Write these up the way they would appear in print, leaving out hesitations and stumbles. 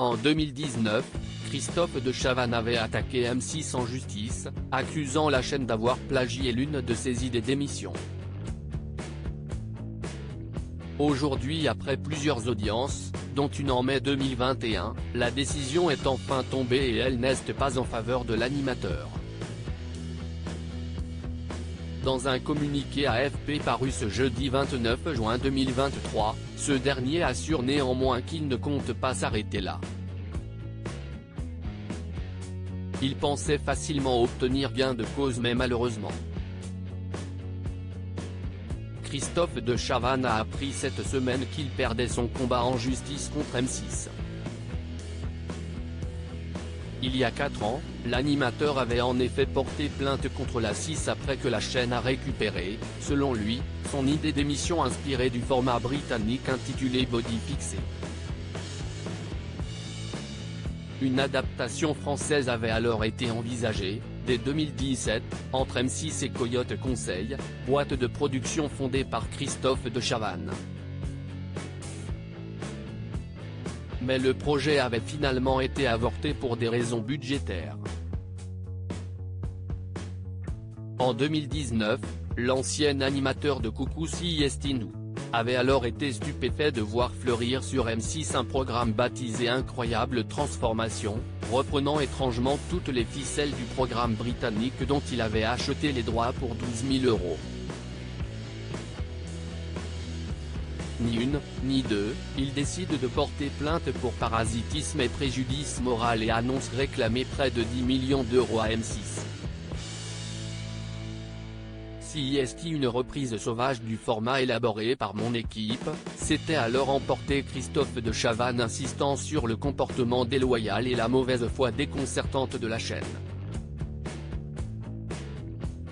En 2019, Christophe de Chavannes avait attaqué M6 en justice, accusant la chaîne d'avoir plagié l'une de ses idées d'émission. Aujourd'hui, après plusieurs audiences, dont une en mai 2021, la décision est enfin tombée et elle n'est pas en faveur de l'animateur. Dans un communiqué AFP paru ce jeudi 29 juin 2023, ce dernier assure néanmoins qu'il ne compte pas s'arrêter là. Il pensait facilement obtenir gain de cause mais malheureusement. Christophe de Chavannes a appris cette semaine qu'il perdait son combat en justice contre M6. Il y a 4 ans, l'animateur avait en effet porté plainte contre la 6 après que la chaîne a récupéré, selon lui, son idée d'émission inspirée du format britannique intitulé Body Fixé. Une adaptation française avait alors été envisagée, dès 2017, entre M6 et Coyote Conseil, boîte de production fondée par Christophe de Chavannes. Mais le projet avait finalement été avorté pour des raisons budgétaires. En 2019, l'ancien animateur de Coucou Si Estinou avait alors été stupéfait de voir fleurir sur M6 un programme baptisé Incroyable Transformation, reprenant étrangement toutes les ficelles du programme britannique dont il avait acheté les droits pour 12 000 €. Ni une, ni deux, il décide de porter plainte pour parasitisme et préjudice moral et annonce réclamer près de 10 millions d'euros à M6. Si est une reprise sauvage du format élaboré par mon équipe, s'était alors emporté Christophe de Chavannes insistant sur le comportement déloyal et la mauvaise foi déconcertante de la chaîne.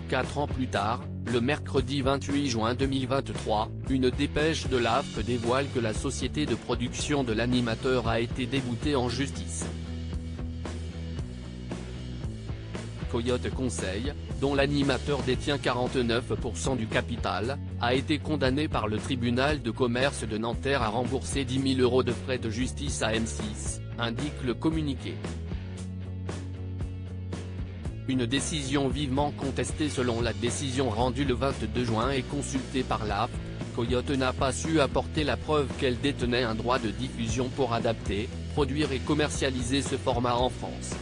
4 ans plus tard, le mercredi 28 juin 2023, une dépêche de l'AFP dévoile que la société de production de l'animateur a été déboutée en justice. Coyote Conseil, dont l'animateur détient 49% du capital, a été condamné par le tribunal de commerce de Nanterre à rembourser 10 000 € de frais de justice à M6, indique le communiqué. Une décision vivement contestée selon la décision rendue le 22 juin et consultée par l'AFP, Coyote n'a pas su apporter la preuve qu'elle détenait un droit de diffusion pour adapter, produire et commercialiser ce format en France.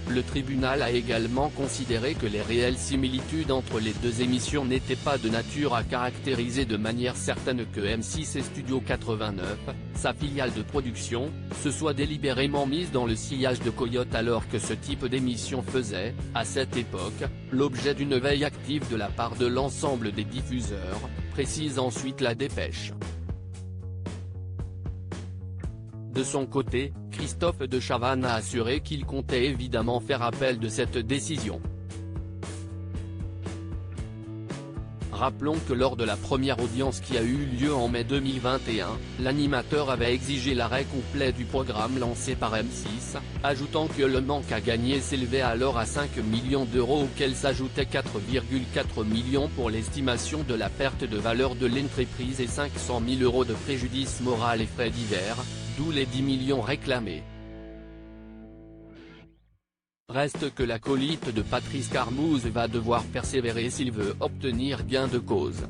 Le tribunal a également considéré que les réelles similitudes entre les deux émissions n'étaient pas de nature à caractériser de manière certaine que M6 et Studio 89, sa filiale de production, se soient délibérément mises dans le sillage de Coyote alors que ce type d'émission faisait, à cette époque, l'objet d'une veille active de la part de l'ensemble des diffuseurs, précise ensuite la dépêche. De son côté, Christophe de Chavannes a assuré qu'il comptait évidemment faire appel de cette décision. Rappelons que lors de la première audience qui a eu lieu en mai 2021, l'animateur avait exigé l'arrêt complet du programme lancé par M6, ajoutant que le manque à gagner s'élevait alors à 5 millions d'euros auxquels s'ajoutaient 4,4 millions pour l'estimation de la perte de valeur de l'entreprise et 500 000 € de préjudice moral et frais divers, d'où les 10 millions réclamés. Reste que l'acolyte de Patrice Carmouze va devoir persévérer s'il veut obtenir gain de cause.